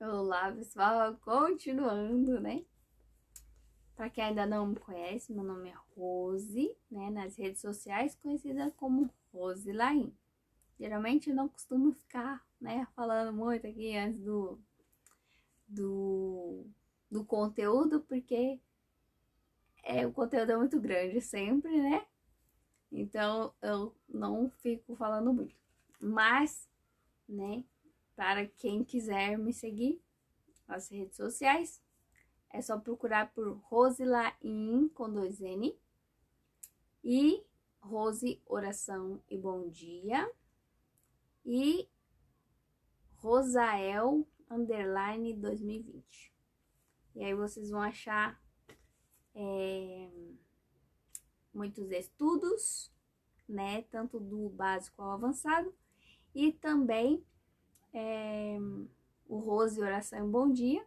Olá, pessoal, continuando, né? Para quem ainda não me conhece, meu nome é Rose, né? Nas redes sociais, conhecida como Rose Laim. Geralmente eu não costumo ficar, né, falando muito aqui antes do, do conteúdo, porque o conteúdo é muito grande sempre, né? Então eu não fico falando muito. Mas, né, para quem quiser me seguir nas redes sociais, é só procurar por Rose Laim com 2 N e Rose Oração e Bom Dia e Rosael underline 2020. E aí vocês vão achar muitos estudos, né? Tanto do básico ao avançado e também o Rose Oração e Bom Dia.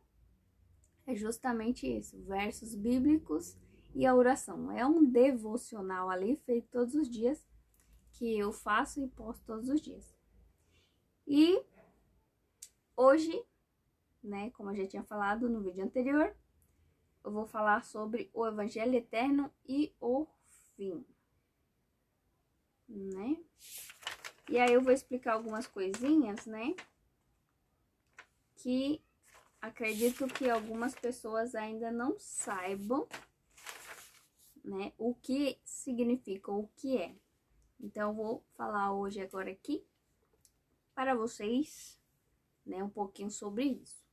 É justamente isso, versos bíblicos e a oração. É um devocional ali feito todos os dias, que eu faço e posto todos os dias. E hoje, né, como eu já tinha falado no vídeo anterior, eu vou falar sobre o Evangelho Eterno e o fim, né? E aí eu vou explicar algumas coisinhas, né, que acredito que algumas pessoas ainda não saibam, né, o que significa, o que é. Então eu vou falar hoje agora aqui para vocês, né, um pouquinho sobre isso.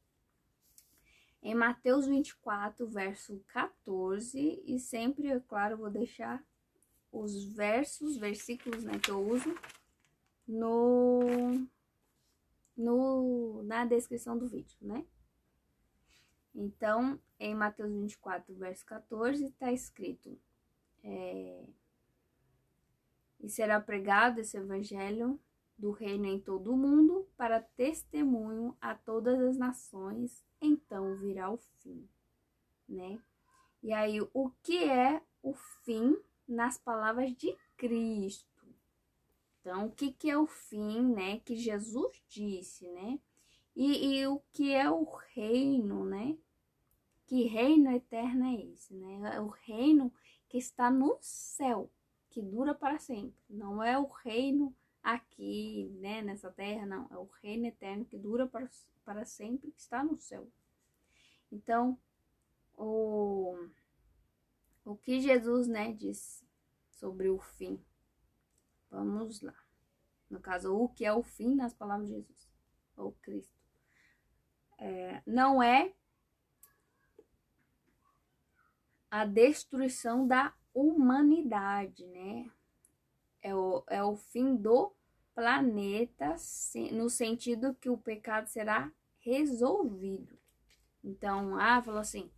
Em Mateus 24, verso 14, e sempre, é claro, vou deixar os versículos, né, que eu uso na descrição do vídeo, né? Então, em Mateus 24, verso 14, está escrito: e será pregado esse evangelho do reino em todo o mundo para testemunho a todas as nações, então virá o fim, né? E aí, o que é o fim nas palavras de Cristo? Então, o que é o fim, né? Que Jesus disse, né? E o que é o reino, né? Que reino eterno é esse, né? É o reino que está no céu, que dura para sempre. Não é o reino aqui, né? Nessa terra, não. É o reino eterno que dura para sempre, que está no céu. Então, o que Jesus, né, disse sobre o fim. Vamos lá. No caso, o que é o fim nas palavras de Jesus, ou Cristo. Não é a destruição da humanidade, né? É o fim do planeta, no sentido que o pecado será resolvido. Então, falou assim,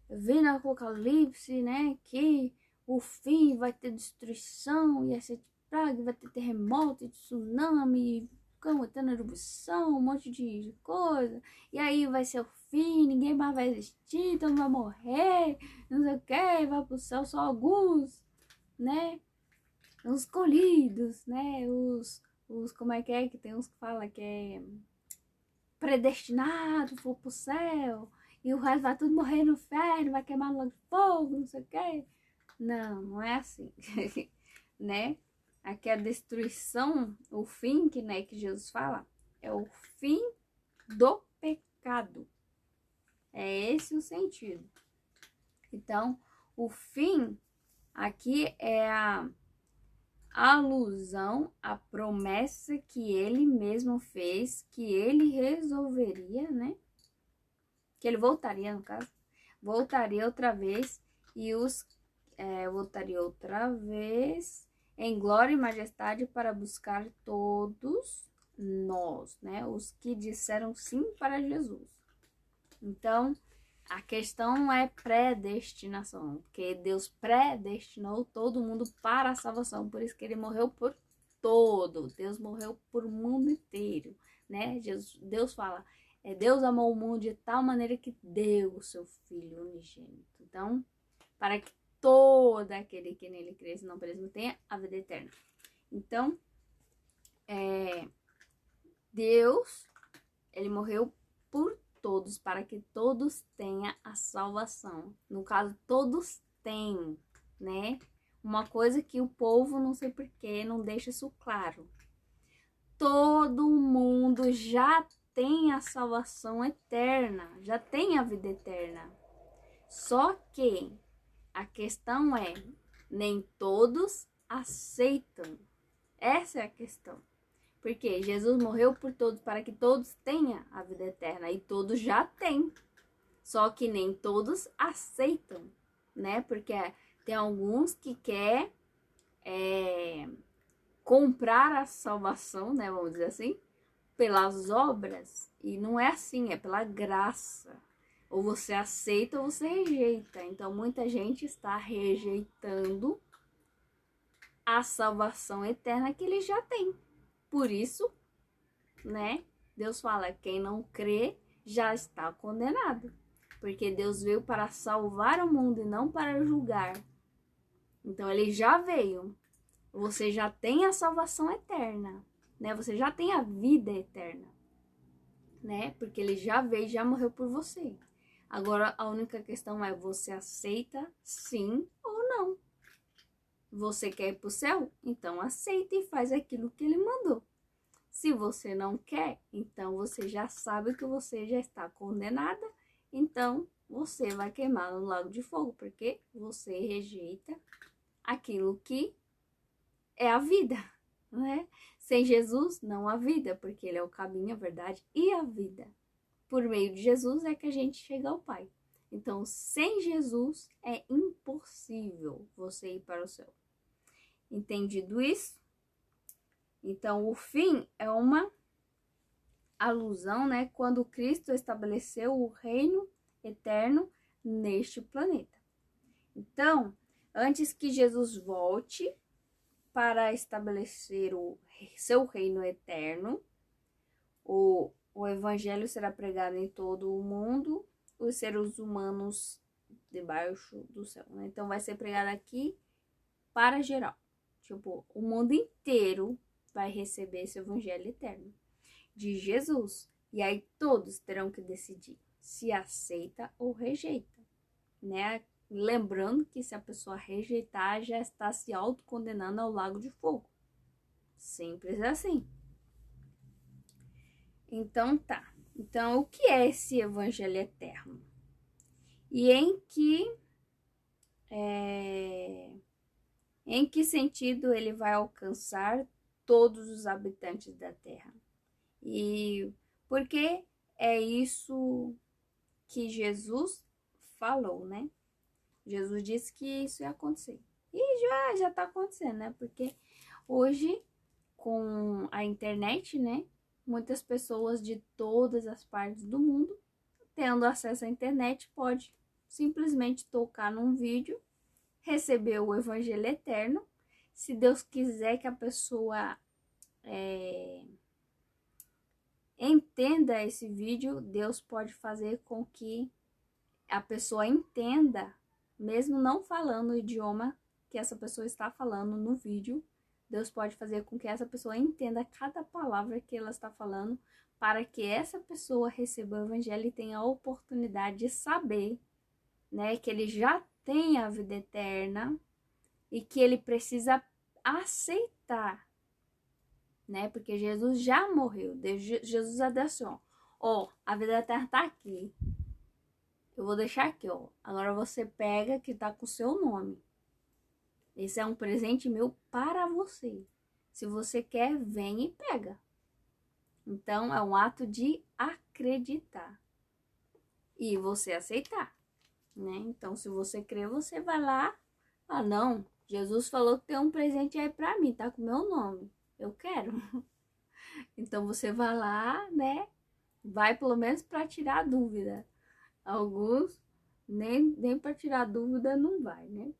vi no Apocalipse, né, que o fim vai ter destruição, e essa praga, vai ter terremoto, tsunami, cão, eterna erupção, um monte de coisa, e aí vai ser o fim, ninguém mais vai existir, todo mundo vai morrer, não sei o que, vai pro céu só alguns, né, os escolhidos, né, como é que tem uns que falam que é predestinado, for pro céu, e o resto vai tudo morrer no inferno, vai queimar no lago de fogo, não sei o quê. Não, não é assim, né? Aqui a destruição, o fim que, né, que Jesus fala, é o fim do pecado. É esse o sentido. Então, o fim aqui é a alusão à promessa que ele mesmo fez, que ele resolveria, né? Que ele voltaria, no caso, voltaria outra vez e voltaria outra vez em glória e majestade para buscar todos nós, né? Os que disseram sim para Jesus. Então, a questão é predestinação, porque Deus predestinou todo mundo para a salvação, por isso que ele morreu por todo. Deus morreu por o mundo inteiro, né? Deus fala, Deus amou o mundo de tal maneira que deu o seu Filho unigênito. Então, para que todo aquele que nele crê, não pereça, não tenha a vida eterna. Então, Deus Ele morreu por todos, para que todos tenham a salvação. No caso, todos têm, né? Uma coisa que o povo, não sei porquê, não deixa isso claro. Todo mundo já tem a salvação eterna, já tem a vida eterna. Só que a questão é, nem todos aceitam. Essa é a questão. Porque Jesus morreu por todos, para que todos tenham a vida eterna. E todos já têm. Só que nem todos aceitam, né? Porque tem alguns que querem comprar a salvação, né? Vamos dizer assim, pelas obras. E não é assim, é pela graça. Ou você aceita ou você rejeita. Então, muita gente está rejeitando a salvação eterna que ele já tem. Por isso, né? Deus fala, quem não crê já está condenado. Porque Deus veio para salvar o mundo e não para julgar. Então, ele já veio. Você já tem a salvação eterna, né? Você já tem a vida eterna, né? Porque ele já veio, já morreu por você. Agora, a única questão é, você aceita sim ou não? Você quer ir para o céu? Então aceita e faz aquilo que ele mandou. Se você não quer, então você já sabe que você já está condenada. Então você vai queimar no lago de fogo, porque você rejeita aquilo que é a vida, né? Sem Jesus não há vida, porque ele é o caminho, a verdade e a vida. Por meio de Jesus é que a gente chega ao Pai. Então, sem Jesus é impossível você ir para o céu. Entendido isso? Então, o fim é uma alusão, né, quando Cristo estabeleceu o reino eterno neste planeta. Então, antes que Jesus volte para estabelecer o seu reino eterno, o evangelho será pregado em todo o mundo, os seres humanos debaixo do céu, né? Então vai ser pregado aqui para geral. Tipo, o mundo inteiro vai receber esse evangelho eterno de Jesus. E aí todos terão que decidir se aceita ou rejeita, né? Lembrando que se a pessoa rejeitar, já está se autocondenando ao lago de fogo. Simples assim. Então tá. Então, o que é esse evangelho eterno? E em que sentido ele vai alcançar todos os habitantes da terra? E porque é isso que Jesus falou, né? Jesus disse que isso ia acontecer. E já tá acontecendo, né? Porque hoje, com a internet, né? Muitas pessoas de todas as partes do mundo, tendo acesso à internet, pode simplesmente tocar num vídeo, receber o evangelho eterno. Se Deus quiser que a pessoa entenda esse vídeo, Deus pode fazer com que a pessoa entenda, mesmo não falando o idioma que essa pessoa está falando no vídeo. Deus pode fazer com que essa pessoa entenda cada palavra que ela está falando, para que essa pessoa receba o evangelho e tenha a oportunidade de saber, né, que ele já tem a vida eterna e que ele precisa aceitar, né? Porque Jesus já morreu. Jesus já disse, ó, a vida eterna tá aqui. Eu vou deixar aqui, ó. Agora você pega que tá com o seu nome. Esse é um presente meu para você. Se você quer, vem e pega. Então, é um ato de acreditar. E você aceitar, né? Então, se você crer, você vai lá. Ah, não, Jesus falou que tem um presente aí para mim, tá com o meu nome. Eu quero. Então, você vai lá, né? Vai pelo menos para tirar a dúvida. Alguns nem para tirar dúvida não vai, né?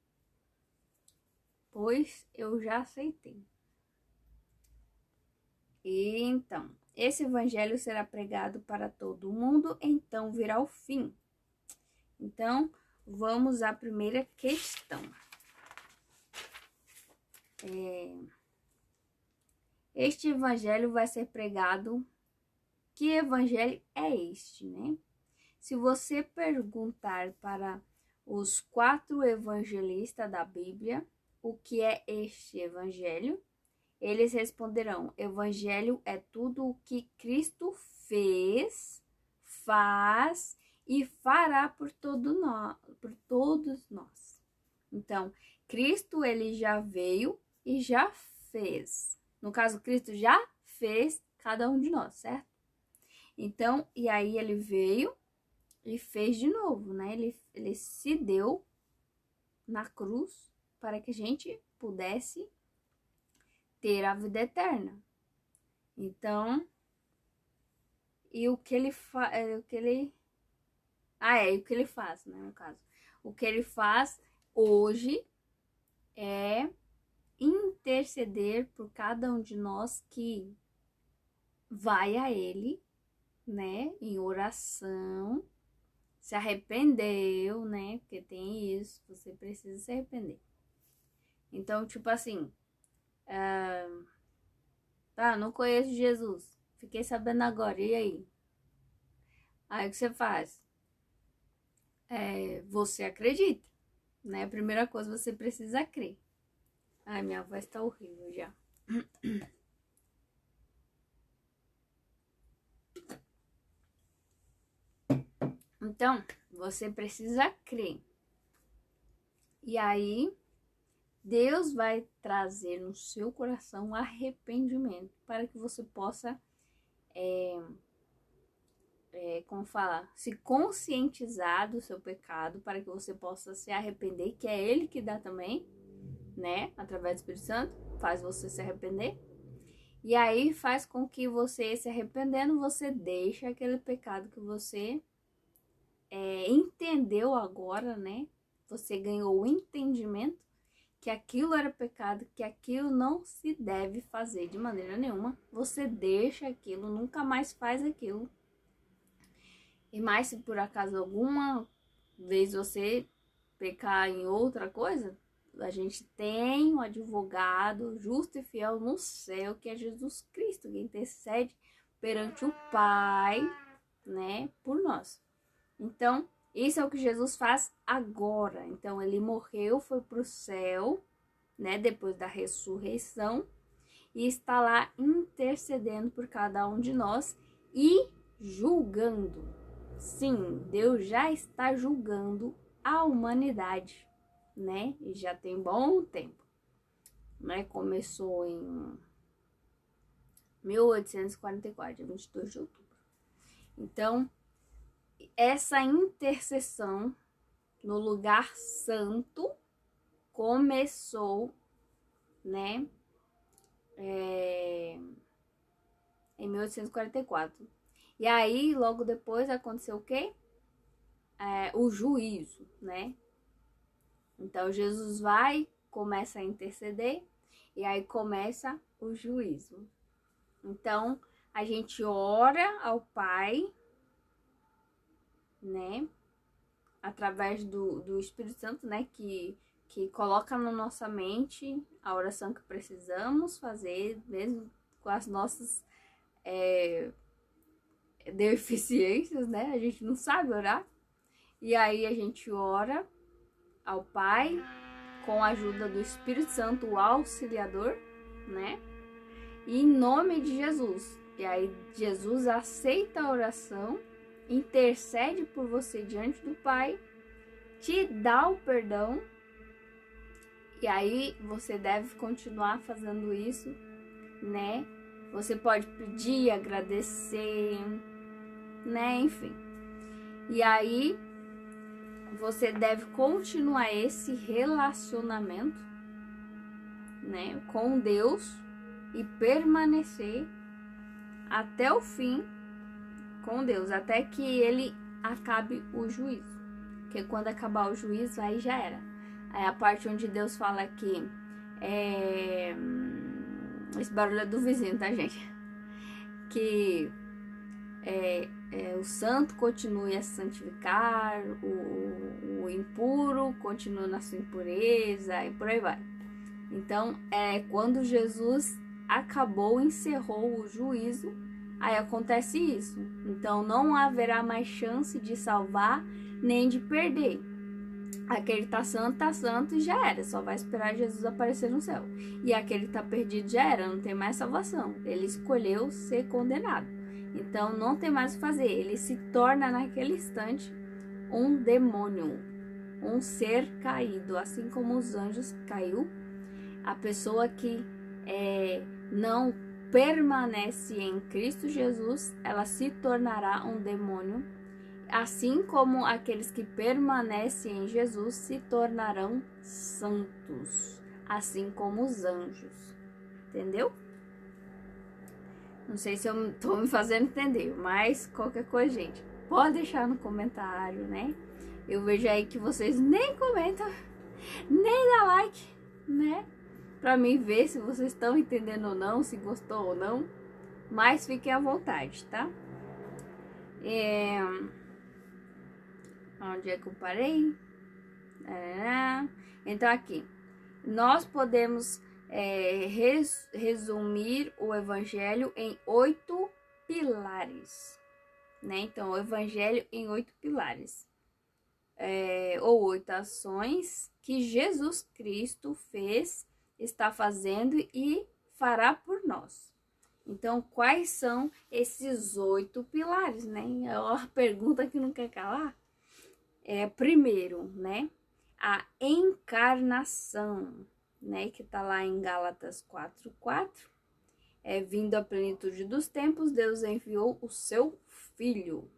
Pois eu já aceitei. E então, esse evangelho será pregado para todo mundo, então virá o fim. Então, vamos à primeira questão. Este evangelho vai ser pregado que evangelho é este, né? Se você perguntar para os 4 evangelistas da Bíblia o que é este evangelho, eles responderão: evangelho é tudo o que Cristo fez, faz e fará por todos nós. Então, Cristo, ele já veio e já fez. No caso, Cristo já fez cada um de nós, certo? Então, e aí ele veio e fez de novo, né? Ele se deu na cruz para que a gente pudesse ter a vida eterna. Então, e o que ele faz, o que ele faz, né, no caso. O que ele faz hoje é interceder por cada um de nós que vai a ele, né, em oração, se arrependeu, né, porque tem isso, você precisa se arrepender. Então, tipo assim, tá, não conheço Jesus, fiquei sabendo agora, e aí? Aí o que você faz? Você acredita, né? A primeira coisa, você precisa crer. Ai, minha voz tá horrível já. Então, você precisa crer. E aí, Deus vai trazer no seu coração um arrependimento para que você possa, como falar, se conscientizar do seu pecado, para que você possa se arrepender, que é Ele que dá também, né? Através do Espírito Santo, faz você se arrepender. E aí faz com que você, se arrependendo, você deixe aquele pecado que você entendeu agora, né? Você ganhou o entendimento que aquilo era pecado, que aquilo não se deve fazer de maneira nenhuma. Você deixa aquilo, nunca mais faz aquilo. E mais, se por acaso alguma vez você pecar em outra coisa, a gente tem um advogado justo e fiel no céu, que é Jesus Cristo, que intercede perante o Pai, né, por nós. Então, isso é o que Jesus faz agora. Então, ele morreu, foi para o céu, né, depois da ressurreição, e está lá intercedendo por cada um de nós e julgando. Sim, Deus já está julgando a humanidade, né? E já tem bom tempo, né? Começou em 1844, dia 22 de outubro. Então, essa intercessão no lugar santo começou, né, em 1844. E aí, logo depois, aconteceu o quê? O juízo, né? Então, Jesus vai, começa a interceder, e aí começa o juízo. Então, a gente ora ao Pai, né? Através do Espírito Santo, né? Que coloca na nossa mente a oração que precisamos fazer, mesmo com as nossas deficiências, né? A gente não sabe orar. E aí a gente ora ao Pai com a ajuda do Espírito Santo, o auxiliador, né? E em nome de Jesus. E aí Jesus aceita a oração, intercede por você diante do Pai, te dá o perdão. E aí você deve continuar fazendo isso, né? Você pode pedir, agradecer, né? Enfim. E aí você deve continuar esse relacionamento, né, com Deus e permanecer até o fim com Deus, até que ele acabe o juízo. Porque quando acabar o juízo, aí já era. Aí a parte onde Deus fala que esse barulho é do vizinho, tá, gente? Que o santo continue a santificar, o impuro continua na sua impureza e por aí vai. Então, quando Jesus acabou, encerrou o juízo, aí acontece isso. Então não haverá mais chance de salvar nem de perder. Aquele tá santo e já era, só vai esperar Jesus aparecer no céu. E aquele tá perdido já era, não tem mais salvação. Ele escolheu ser condenado. Então não tem mais o que fazer. Ele se torna naquele instante um demônio, um ser caído, assim como os anjos caiu. A pessoa que não permanece em Cristo Jesus, ela se tornará um demônio, assim como aqueles que permanecem em Jesus se tornarão santos, assim como os anjos. Entendeu? Não sei se eu tô me fazendo entender, mas qualquer coisa, gente, pode deixar no comentário, né? Eu vejo aí que vocês nem comentam, nem dá like, né? Pra mim ver se vocês estão entendendo ou não, se gostou ou não. Mas fiquem à vontade, tá? Onde é que eu parei? Então aqui, nós podemos resumir o evangelho em 8 pilares, né? Então, o evangelho em 8 pilares, ou 8 ações que Jesus Cristo fez, está fazendo e fará por nós. Então, quais são esses 8 pilares, né? É uma pergunta que não quer calar. Primeiro, né? A encarnação, né? Que tá lá em Gálatas 4:4. Vindo à plenitude dos tempos, Deus enviou o seu Filho.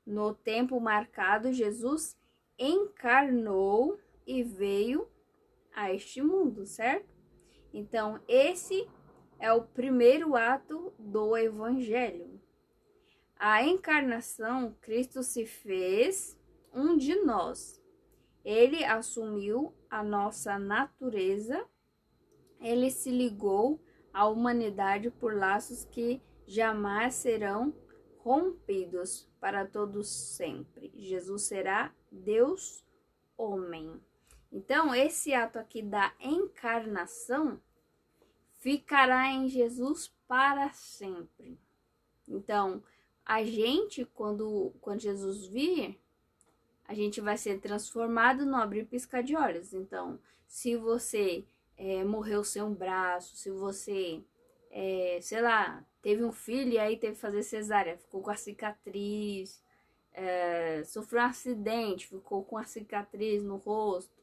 No tempo marcado, Jesus encarnou e veio a este mundo, certo? Então, esse é o primeiro ato do Evangelho. A encarnação, Cristo se fez um de nós. Ele assumiu a nossa natureza, ele se ligou à humanidade por laços que jamais serão rompidos para todos sempre. Jesus será Deus homem. Então, esse ato aqui da encarnação ficará em Jesus para sempre. Então, a gente, quando Jesus vir, a gente vai ser transformado no abrir e piscar de olhos. Então, se você morreu sem um braço, se você, sei lá, teve um filho e aí teve que fazer cesárea, ficou com a cicatriz, sofreu um acidente, ficou com a cicatriz no rosto,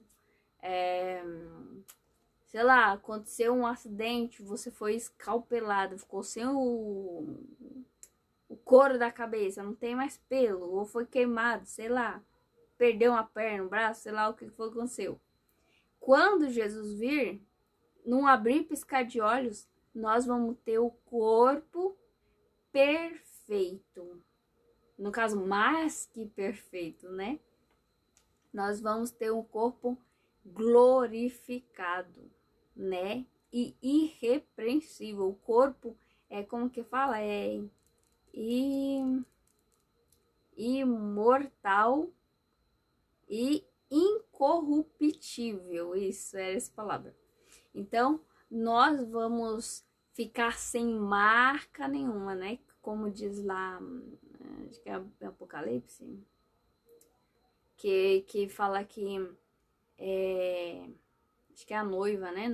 sei lá, aconteceu um acidente, você foi escalpelado, ficou sem o couro da cabeça, não tem mais pelo, ou foi queimado, sei lá, perdeu uma perna, um braço, sei lá o que foi que aconteceu. Quando Jesus vir, num abrir e piscar de olhos, nós vamos ter o corpo perfeito. No caso, mais que perfeito, né? Nós vamos ter um corpo glorificado, né? E irrepreensível. O corpo como que fala? Imortal e incorruptível. Isso, era essa palavra. Então, nós vamos ficar sem marca nenhuma, né? Como diz lá, acho que é Apocalipse, que fala que acho que é a noiva, né?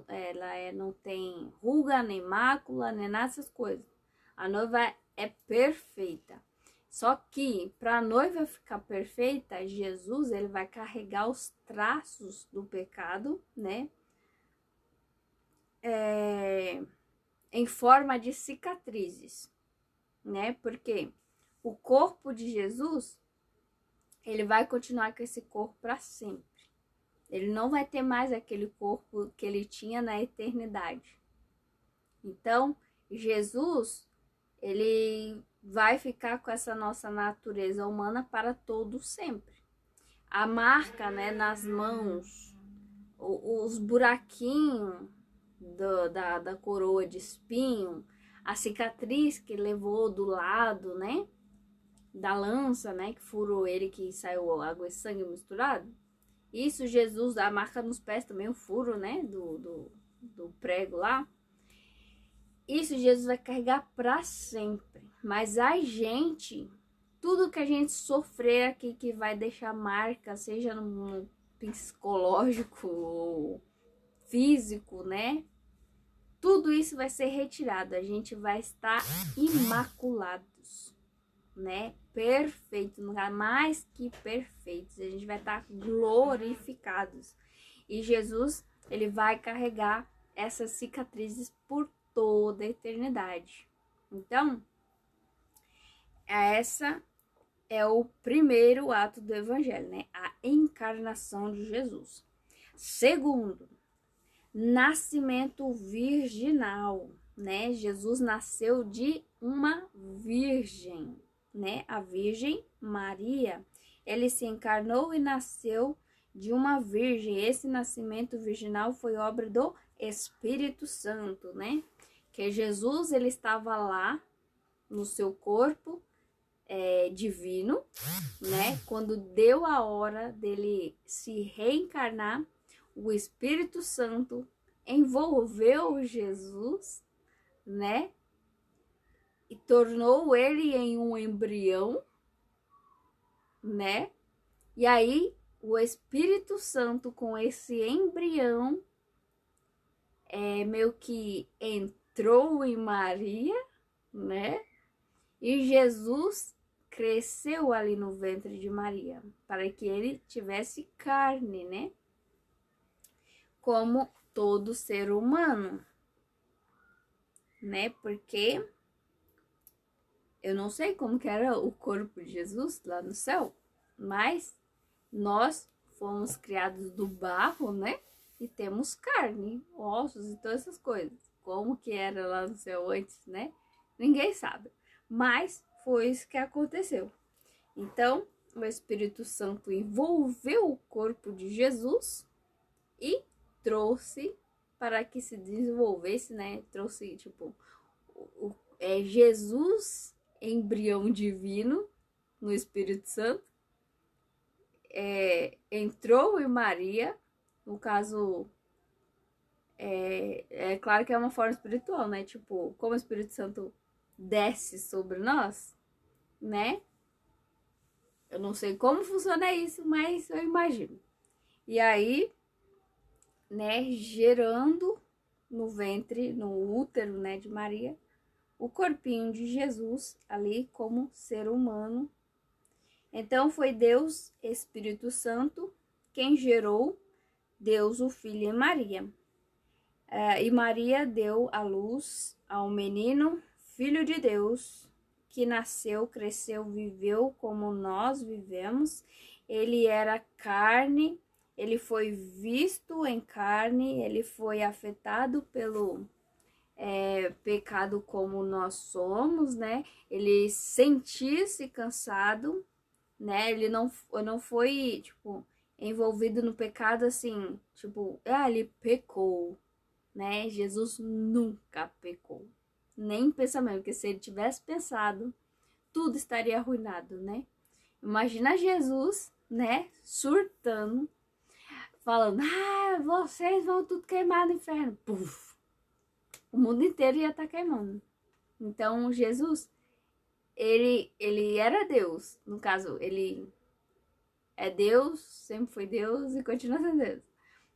Ela não tem ruga, nem mácula, nem nada dessas coisas. A noiva é perfeita. Só que para a noiva ficar perfeita, Jesus ele vai carregar os traços do pecado, né? Em forma de cicatrizes, né? Porque o corpo de Jesus, ele vai continuar com esse corpo para sempre. Ele não vai ter mais aquele corpo que ele tinha na eternidade. Então, Jesus, ele vai ficar com essa nossa natureza humana para todo sempre. A marca, né, nas mãos, os buraquinhos da coroa de espinho, a cicatriz que levou do lado, né, da lança, né, que furou ele, que saiu água e sangue misturado. Isso, Jesus, a marca nos pés também, o furo, né, do prego lá. Isso Jesus vai carregar para sempre. Mas a gente, tudo que a gente sofrer aqui que vai deixar marca, seja no psicológico ou físico, né? Tudo isso vai ser retirado. A gente vai estar imaculados, né? Perfeito, mais que perfeitos. A gente vai estar glorificados. E Jesus, ele vai carregar essas cicatrizes por toda a eternidade. Então, essa é o primeiro ato do evangelho, né? A encarnação de Jesus. Segundo, nascimento virginal, né? Jesus nasceu de uma virgem, né? A Virgem Maria. Ele se encarnou e nasceu de uma virgem. Esse nascimento virginal foi obra do Espírito Santo, né? Que Jesus, ele estava lá no seu corpo divino, né? Quando deu a hora dele se reencarnar, o Espírito Santo envolveu Jesus, né? E tornou ele em um embrião, né? E aí o Espírito Santo com esse embrião meio que entrou em Maria, né? E Jesus cresceu ali no ventre de Maria, para que ele tivesse carne, né? Como todo ser humano, né? Porque eu não sei como que era o corpo de Jesus lá no céu, mas nós fomos criados do barro, né? E temos carne, ossos e todas essas coisas. Como que era lá no céu antes, né? Ninguém sabe. Mas foi isso que aconteceu. Então, o Espírito Santo envolveu o corpo de Jesus e trouxe para que se desenvolvesse, né? Trouxe, tipo, Jesus, embrião divino, no Espírito Santo, entrou em Maria, no caso, é claro que é uma forma espiritual, né? Tipo, como o Espírito Santo desce sobre nós, né? Eu não sei como funciona isso, mas eu imagino. E aí, né, gerando no ventre, no útero, né, de Maria, o corpinho de Jesus ali como ser humano. Então foi Deus, Espírito Santo, quem gerou Deus, o Filho em Maria. E Maria deu à luz ao menino, Filho de Deus, que nasceu, cresceu, viveu como nós vivemos. Ele era carne, ele foi visto em carne, ele foi afetado pelo pecado como nós somos, né? Ele sentia-se cansado, né? Ele não foi, tipo, envolvido no pecado assim, tipo, ele pecou, né? Jesus nunca pecou. Nem pensamento, porque se ele tivesse pensado, tudo estaria arruinado, né? Imagina Jesus, né, surtando, falando, vocês vão tudo queimar no inferno. Puf! O mundo inteiro ia estar queimando. Então, Jesus, ele era Deus. No caso, ele é Deus, sempre foi Deus e continua sendo Deus.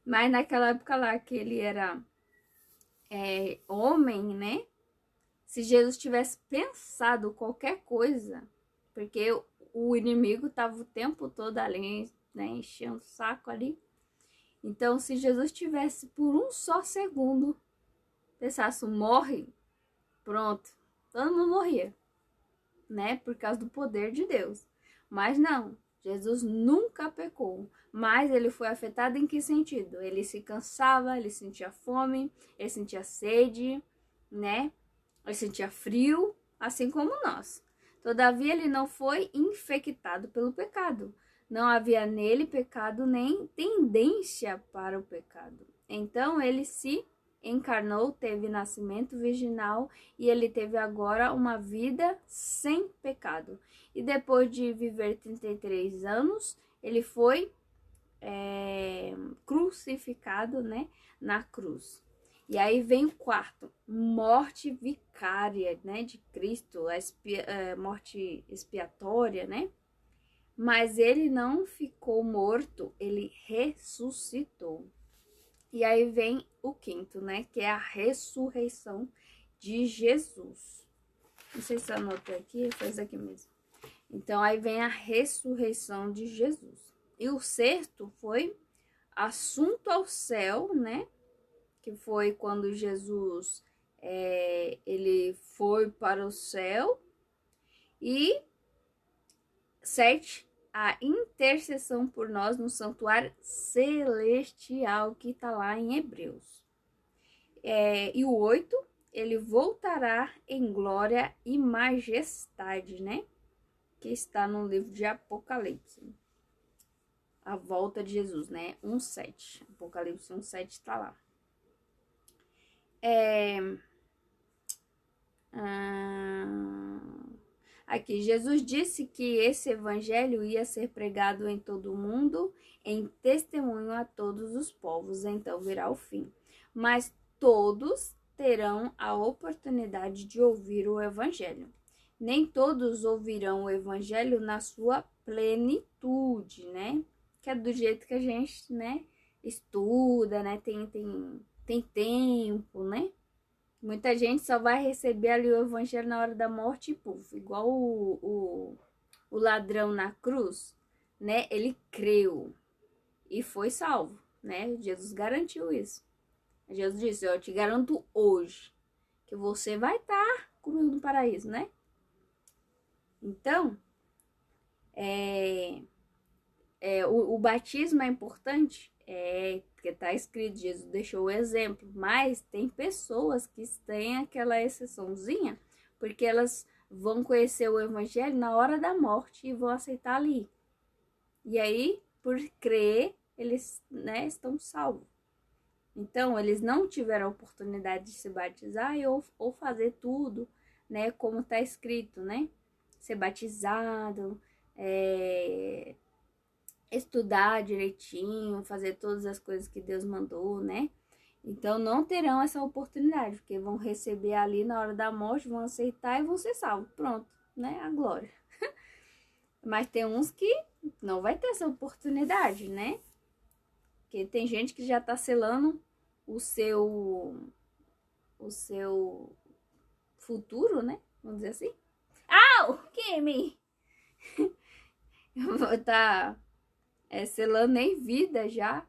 Mas naquela época lá que ele era homem, né? Se Jesus tivesse pensado qualquer coisa, porque o inimigo estava o tempo todo ali, né, enchendo o saco ali. Então, se Jesus tivesse por um só segundo pensasse, morre, pronto, todo mundo morria, né, por causa do poder de Deus. Mas não, Jesus nunca pecou, mas ele foi afetado em que sentido? Ele se cansava, ele sentia fome, ele sentia sede, né? Ele sentia frio, assim como nós. Todavia, ele não foi infectado pelo pecado. Não havia nele pecado nem tendência para o pecado. Então, ele se encarnou, teve nascimento virginal e ele teve agora uma vida sem pecado. E depois de viver 33 anos, ele foi crucificado, né, na cruz. E aí vem o quarto, morte vicária, né, de Cristo, a morte expiatória, né? Mas ele não ficou morto, ele ressuscitou. E aí vem o quinto, né, que é a ressurreição de Jesus. Não sei se eu anotei aqui, foi isso aqui mesmo. Então, aí vem a ressurreição de Jesus. E o sexto foi assunto ao céu, né? Que foi quando Jesus ele foi para o céu. E 7, a intercessão por nós no santuário celestial, que está lá em Hebreus. E o 8, ele voltará em glória e majestade, né? Que está no livro de Apocalipse. A volta de Jesus, né? 1:7. Apocalipse 1:7 está lá. Aqui, Jesus disse que esse evangelho ia ser pregado em todo o mundo, em testemunho a todos os povos, então virá o fim. Mas todos terão a oportunidade de ouvir o evangelho. Nem todos ouvirão o evangelho na sua plenitude, né? Que é do jeito que a gente, né, estuda, né? Tem tempo, né? Muita gente só vai receber ali o evangelho na hora da morte e puf, igual o ladrão na cruz, né? Ele creu e foi salvo, né? Jesus garantiu isso. Jesus disse, eu te garanto hoje que você vai estar comigo no paraíso, né? Então, o batismo é importante, porque está escrito, Jesus deixou o exemplo, mas tem pessoas que têm aquela exceçãozinha, porque elas vão conhecer o evangelho na hora da morte e vão aceitar ali. E aí, por crer, eles, né, estão salvos. Então, eles não tiveram a oportunidade de se batizar ou fazer tudo, né, como está escrito, né? Ser batizado, estudar direitinho, fazer todas as coisas que Deus mandou, né? Então não terão essa oportunidade, porque vão receber ali na hora da morte, vão aceitar e vão ser salvos. Pronto, né? A glória. Mas tem uns que não vai ter essa oportunidade, né? Porque tem gente que já tá selando o seu futuro, né? Vamos dizer assim. Au! Kimi! Tá selando em vida já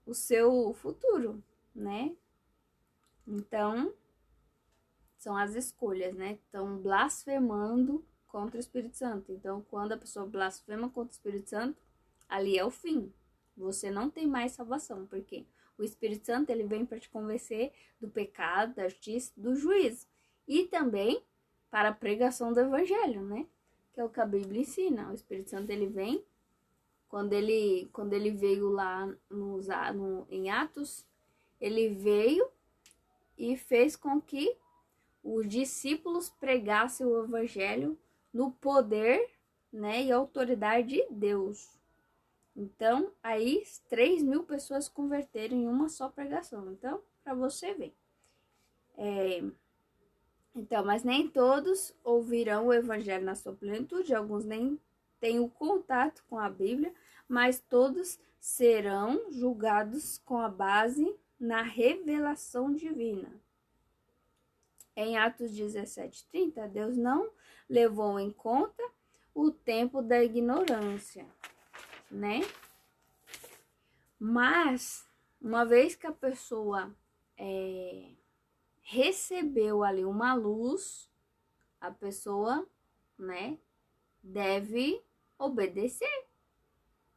o seu futuro, né? Então, são as escolhas, né? Estão blasfemando contra o Espírito Santo. Então, quando a pessoa blasfema contra o Espírito Santo, ali é o fim. Você não tem mais salvação, porque o Espírito Santo ele vem para te convencer do pecado, da justiça, do juízo. E também para a pregação do evangelho, né? Que é o que a Bíblia ensina. O Espírito Santo ele vem, quando ele veio lá em Atos, ele veio e fez com que os discípulos pregassem o evangelho no poder, né, e autoridade de Deus. Então, aí 3.000 pessoas converteram em uma só pregação. Então, para você ver. Então, mas nem todos ouvirão o evangelho na sua plenitude, alguns nem têm o contato com a Bíblia, mas todos serão julgados com a base na revelação divina. Em Atos 17:30, Deus não levou em conta o tempo da ignorância, né? Mas, uma vez que a pessoa recebeu ali uma luz, a pessoa, né, deve obedecer,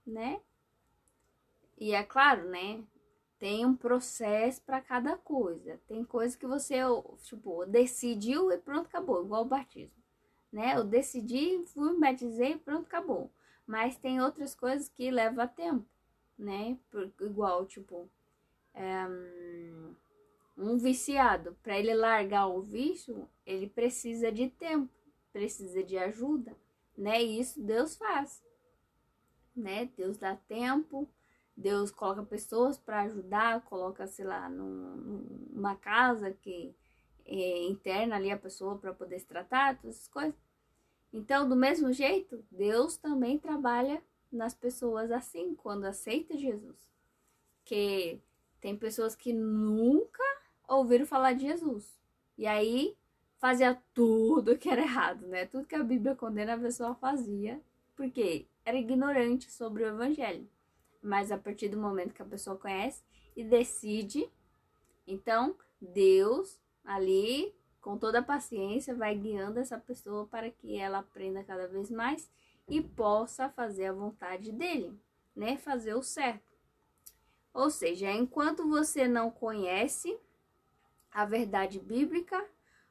né? E é claro, né, tem um processo para cada coisa. Tem coisa que você, tipo, decidiu e pronto, acabou, igual o batismo, né? Eu decidi, fui, batizei, pronto, acabou. Mas tem outras coisas que levam tempo, né? Igual, tipo, um viciado, para ele largar o vício, ele precisa de tempo, precisa de ajuda, né? E isso Deus faz, né? Deus dá tempo, Deus coloca pessoas para ajudar, coloca, sei lá, numa casa que é interna ali a pessoa para poder se tratar, todas essas coisas. Então, do mesmo jeito, Deus também trabalha nas pessoas assim, quando aceita Jesus. Que tem pessoas que nunca ouviram falar de Jesus. E aí fazia tudo que era errado, né? Tudo que a Bíblia condena, a pessoa fazia, porque era ignorante sobre o evangelho. Mas a partir do momento que a pessoa conhece e decide, então Deus ali, com toda a paciência, vai guiando essa pessoa para que ela aprenda cada vez mais e possa fazer a vontade dele, né? Fazer o certo. Ou seja, enquanto você não conhece a verdade bíblica,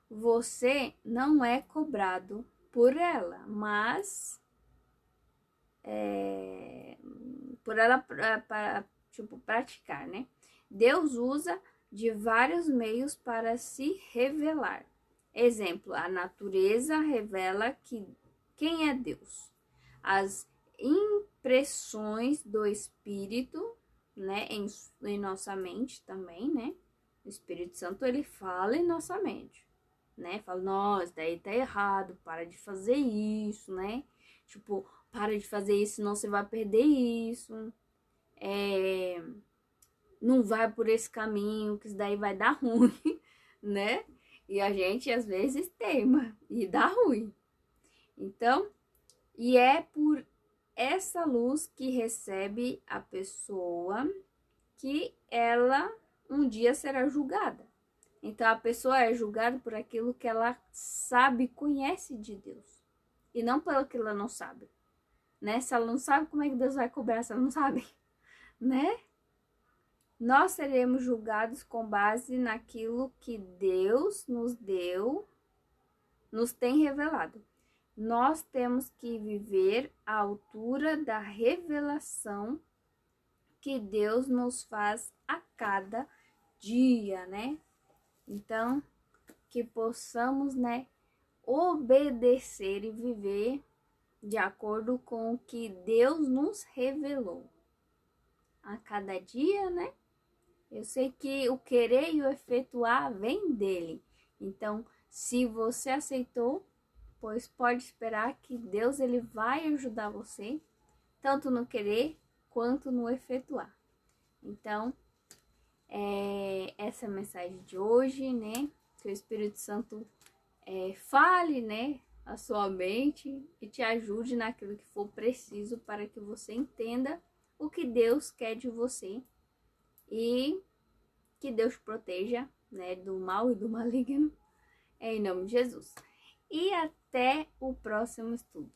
você não é cobrado por ela, mas por ela para tipo, praticar, né? Deus usa de vários meios para se revelar. Exemplo, a natureza revela quem é Deus. As impressões do Espírito, né, em nossa mente também, né? O Espírito Santo, ele fala em nossa mente, né? Fala, nossa, daí tá errado, para de fazer isso, né? Tipo, para de fazer isso, senão você vai perder isso. Não vai por esse caminho, que isso daí vai dar ruim, né? E a gente, às vezes, teima e dá ruim. Então, e é por essa luz que recebe a pessoa que ela um dia será julgada. Então a pessoa é julgada por aquilo que ela sabe, conhece de Deus. E não pelo que ela não sabe. Né? Se ela não sabe, como é que Deus vai cobrar se ela não sabe? Né? Nós seremos julgados com base naquilo que Deus nos deu, nos tem revelado. Nós temos que viver à altura da revelação que Deus nos faz a cada dia, né? Então, que possamos, né, obedecer e viver de acordo com o que Deus nos revelou a cada dia, né? Eu sei que o querer e o efetuar vem dele. Então, se você aceitou, pois pode esperar que Deus ele vai ajudar você, tanto no querer quanto no efetuar. Então, essa é a mensagem de hoje, né? Que o Espírito Santo fale, né, a sua mente e te ajude naquilo que for preciso para que você entenda o que Deus quer de você e que Deus proteja, né, do mal e do maligno, em nome de Jesus. E até o próximo estudo.